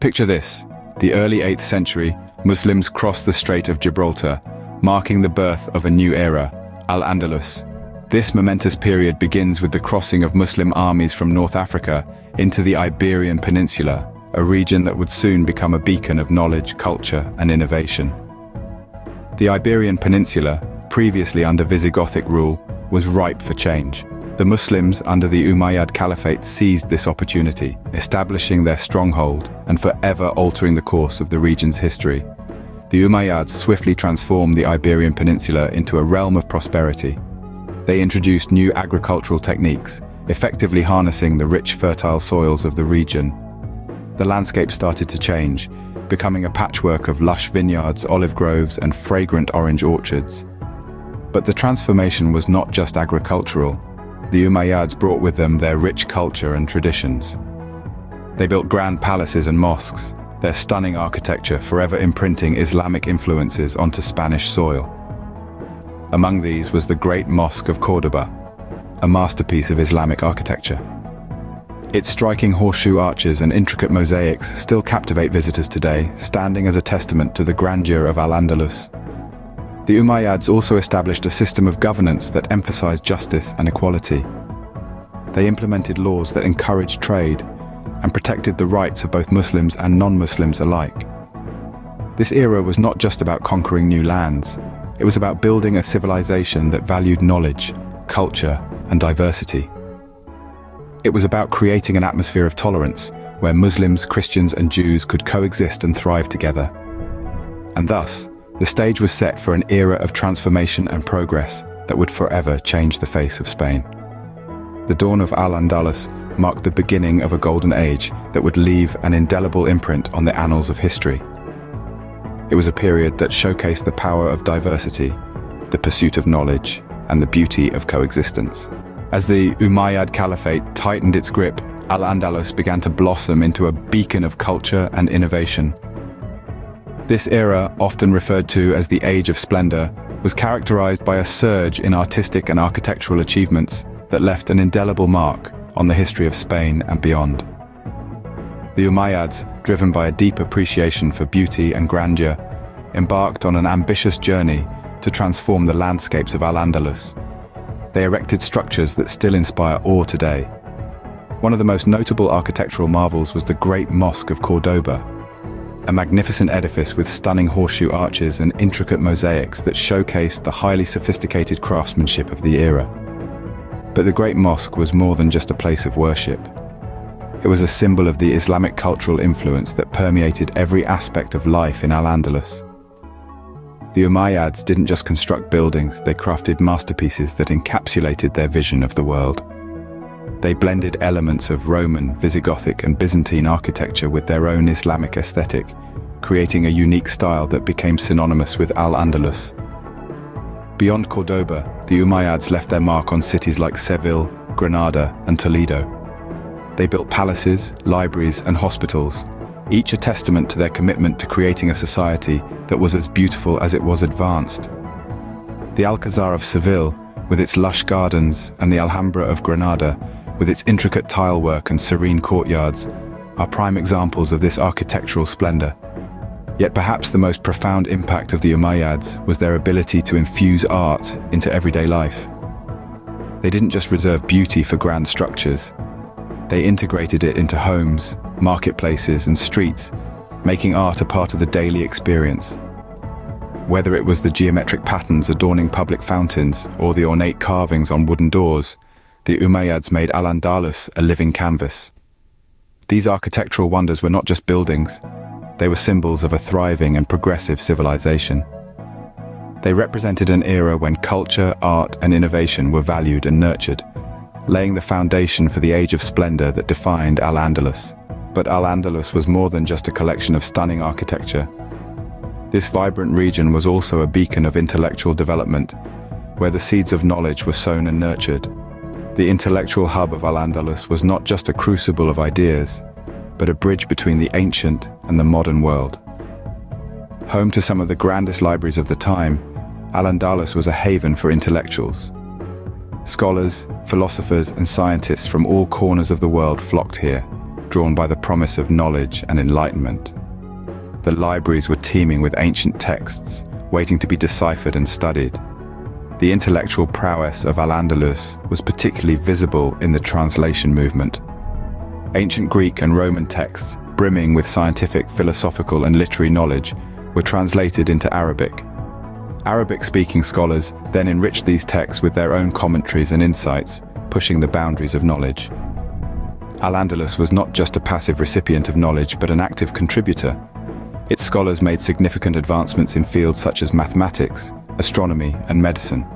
Picture this: the early 8th century, Muslims crossed the Strait of Gibraltar, marking the birth of a new era, Al-Andalus. This momentous period begins with the crossing of Muslim armies from North Africa into the Iberian Peninsula, a region that would soon become a beacon of knowledge, culture, and innovation. The Iberian Peninsula, previously under Visigothic rule, was ripe for change. The Muslims under the Umayyad Caliphate seized this opportunity, establishing their stronghold and forever altering the course of the region's history. The Umayyads swiftly transformed the Iberian Peninsula into a realm of prosperity. They introduced new agricultural techniques, effectively harnessing the rich, fertile soils of the region. The landscape started to change, becoming a patchwork of lush vineyards, olive groves, and fragrant orange orchards. But the transformation was not just agricultural. The Umayyads brought with them their rich culture and traditions. They built grand palaces and mosques, their stunning architecture forever imprinting Islamic influences onto Spanish soil. Among these was the Great Mosque of Córdoba, a masterpiece of Islamic architecture. Its striking horseshoe arches and intricate mosaics still captivate visitors today, standing as a testament to the grandeur of Al-Andalus. The Umayyads also established a system of governance that emphasized justice and equality. They implemented laws that encouraged trade and protected the rights of both Muslims and non-Muslims alike. This era was not just about conquering new lands. It was about building a civilization that valued knowledge, culture, and diversity. It was about creating an atmosphere of tolerance where Muslims, Christians, and Jews could coexist and thrive together. And thus, the stage was set for an era of transformation and progress that would forever change the face of Spain. The dawn of Al-Andalus marked the beginning of a golden age that would leave an indelible imprint on the annals of history. It was a period that showcased the power of diversity, the pursuit of knowledge, and the beauty of coexistence. As the Umayyad Caliphate tightened its grip, Al-Andalus began to blossom into a beacon of culture and innovation. This era, often referred to as the Age of Splendor, was characterized by a surge in artistic and architectural achievements that left an indelible mark on the history of Spain and beyond. The Umayyads, driven by a deep appreciation for beauty and grandeur, embarked on an ambitious journey to transform the landscapes of Al-Andalus. They erected structures that still inspire awe today. One of the most notable architectural marvels was the Great Mosque of Córdoba, a magnificent edifice with stunning horseshoe arches and intricate mosaics that showcased the highly sophisticated craftsmanship of the era. But the Great Mosque was more than just a place of worship. It was a symbol of the Islamic cultural influence that permeated every aspect of life in Al-Andalus. The Umayyads didn't just construct buildings, they crafted masterpieces that encapsulated their vision of the world. They blended elements of Roman, Visigothic, and Byzantine architecture with their own Islamic aesthetic, creating a unique style that became synonymous with Al-Andalus. Beyond Córdoba, the Umayyads left their mark on cities like Seville, Granada, and Toledo. They built palaces, libraries, and hospitals, each a testament to their commitment to creating a society that was as beautiful as it was advanced. The Alcazar of Seville, with its lush gardens, and the Alhambra of Granada, with its intricate tilework and serene courtyards, are prime examples of this architectural splendor. Yet perhaps the most profound impact of the Umayyads was their ability to infuse art into everyday life. They didn't just reserve beauty for grand structures. They integrated it into homes, marketplaces, and streets, making art a part of the daily experience. Whether it was the geometric patterns adorning public fountains or the ornate carvings on wooden doors, the Umayyads made Al-Andalus a living canvas. These architectural wonders were not just buildings, they were symbols of a thriving and progressive civilization. They represented an era when culture, art, and innovation were valued and nurtured, laying the foundation for the age of splendor that defined Al-Andalus. But Al-Andalus was more than just a collection of stunning architecture. This vibrant region was also a beacon of intellectual development, where the seeds of knowledge were sown and nurtured. The intellectual hub of Al-Andalus was not just a crucible of ideas, but a bridge between the ancient and the modern world. Home to some of the grandest libraries of the time, Al-Andalus was a haven for intellectuals. Scholars, philosophers, and scientists from all corners of the world flocked here, drawn by the promise of knowledge and enlightenment. The libraries were teeming with ancient texts, waiting to be deciphered and studied. The intellectual prowess of Al-Andalus was particularly visible in the translation movement. Ancient Greek and Roman texts, brimming with scientific, philosophical, and literary knowledge, were translated into Arabic. Arabic-speaking scholars then enriched these texts with their own commentaries and insights, pushing the boundaries of knowledge. Al-Andalus was not just a passive recipient of knowledge, but an active contributor. Its scholars made significant advancements in fields such as mathematics, astronomy, and medicine.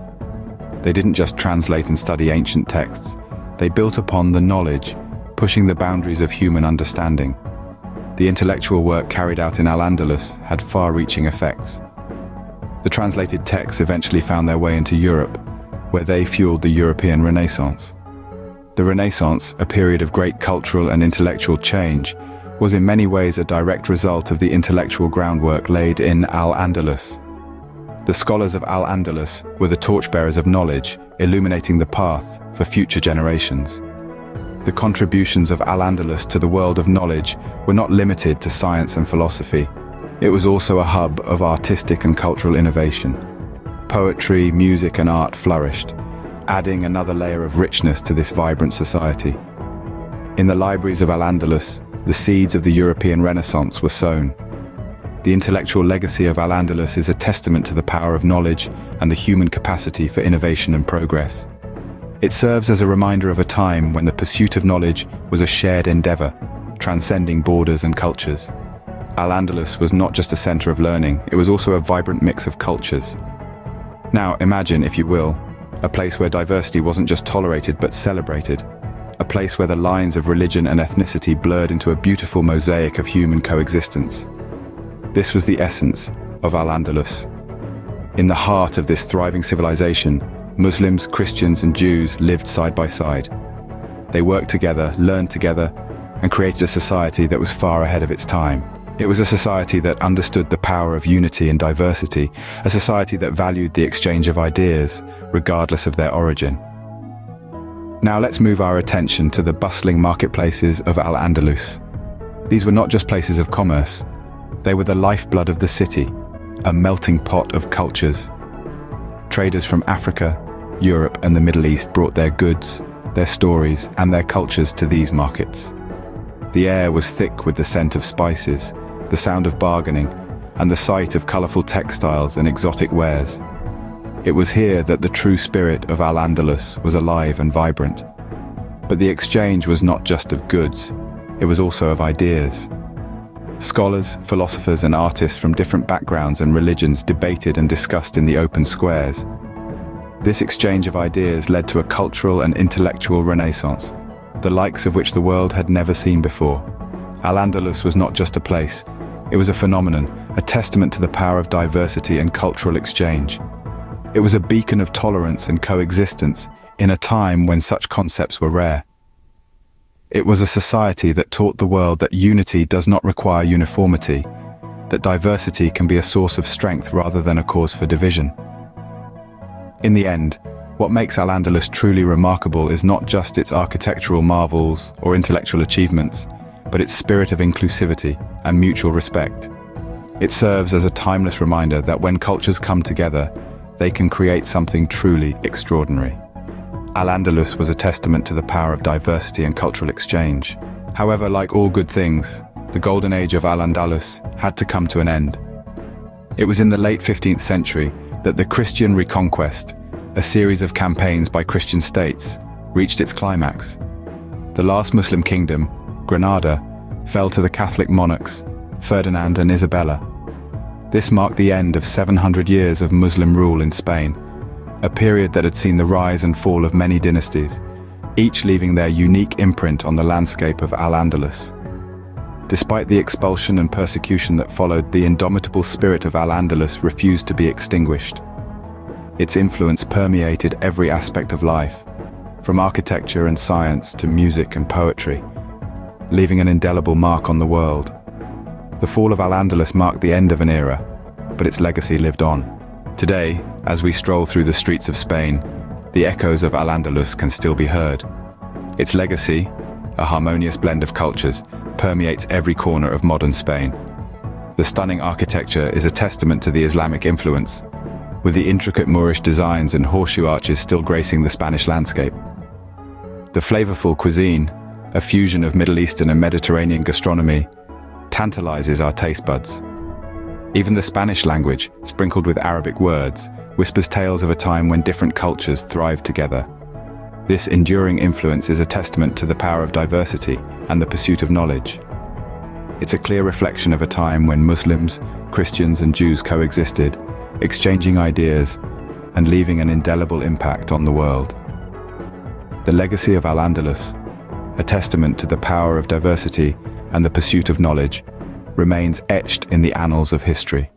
They didn't just translate and study ancient texts, they built upon the knowledge, pushing the boundaries of human understanding. The intellectual work carried out in Al-Andalus had far-reaching effects. The translated texts eventually found their way into Europe, where they fueled the European Renaissance. The Renaissance, a period of great cultural and intellectual change, was in many ways a direct result of the intellectual groundwork laid in Al-Andalus. The scholars of Al-Andalus were the torchbearers of knowledge, illuminating the path for future generations. The contributions of Al-Andalus to the world of knowledge were not limited to science and philosophy. It was also a hub of artistic and cultural innovation. Poetry, music, and art flourished, adding another layer of richness to this vibrant society. In the libraries of Al-Andalus, the seeds of the European Renaissance were sown. The intellectual legacy of Al-Andalus is a testament to the power of knowledge and the human capacity for innovation and progress. It serves as a reminder of a time when the pursuit of knowledge was a shared endeavor, transcending borders and cultures. Al-Andalus was not just a center of learning, it was also a vibrant mix of cultures. Now imagine, if you will, a place where diversity wasn't just tolerated but celebrated. A place where the lines of religion and ethnicity blurred into a beautiful mosaic of human coexistence. This was the essence of Al-Andalus. In the heart of this thriving civilization, Muslims, Christians, and Jews lived side by side. They worked together, learned together, and created a society that was far ahead of its time. It was a society that understood the power of unity and diversity, a society that valued the exchange of ideas, regardless of their origin. Now let's move our attention to the bustling marketplaces of Al-Andalus. These were not just places of commerce, they were the lifeblood of the city, a melting pot of cultures. Traders from Africa, Europe, and the Middle East brought their goods, their stories, and their cultures to these markets. The air was thick with the scent of spices, the sound of bargaining, and the sight of colorful textiles and exotic wares. It was here that the true spirit of Al-Andalus was alive and vibrant. But the exchange was not just of goods, it was also of ideas. Scholars, philosophers, and artists from different backgrounds and religions debated and discussed in the open squares. This exchange of ideas led to a cultural and intellectual renaissance, the likes of which the world had never seen before. Al-Andalus was not just a place, it was a phenomenon, a testament to the power of diversity and cultural exchange. It was a beacon of tolerance and coexistence in a time when such concepts were rare. It was a society that taught the world that unity does not require uniformity, that diversity can be a source of strength rather than a cause for division. In the end, what makes Al-Andalus truly remarkable is not just its architectural marvels or intellectual achievements, but its spirit of inclusivity and mutual respect. It serves as a timeless reminder that when cultures come together, they can create something truly extraordinary. Al-Andalus was a testament to the power of diversity and cultural exchange. However, like all good things, the golden age of Al-Andalus had to come to an end. It was in the late 15th century that the Christian reconquest, a series of campaigns by Christian states, reached its climax. The last Muslim kingdom, Granada, fell to the Catholic monarchs, Ferdinand and Isabella. This marked the end of 700 years of Muslim rule in Spain, a period that had seen the rise and fall of many dynasties, each leaving their unique imprint on the landscape of Al-Andalus. Despite the expulsion and persecution that followed, the indomitable spirit of Al-Andalus refused to be extinguished. Its influence permeated every aspect of life, from architecture and science to music and poetry, leaving an indelible mark on the world. The fall of Al-Andalus marked the end of an era, but its legacy lived on. Today, as we stroll through the streets of Spain, the echoes of Al-Andalus can still be heard. Its legacy, a harmonious blend of cultures, permeates every corner of modern Spain. The stunning architecture is a testament to the Islamic influence, with the intricate Moorish designs and horseshoe arches still gracing the Spanish landscape. The flavorful cuisine, a fusion of Middle Eastern and Mediterranean gastronomy, tantalizes our taste buds. Even the Spanish language, sprinkled with Arabic words, whispers tales of a time when different cultures thrived together. This enduring influence is a testament to the power of diversity and the pursuit of knowledge. It's a clear reflection of a time when Muslims, Christians, and Jews coexisted, exchanging ideas and leaving an indelible impact on the world. The legacy of Andalus, a testament to the power of diversity and the pursuit of knowledge, remains etched in the annals of history.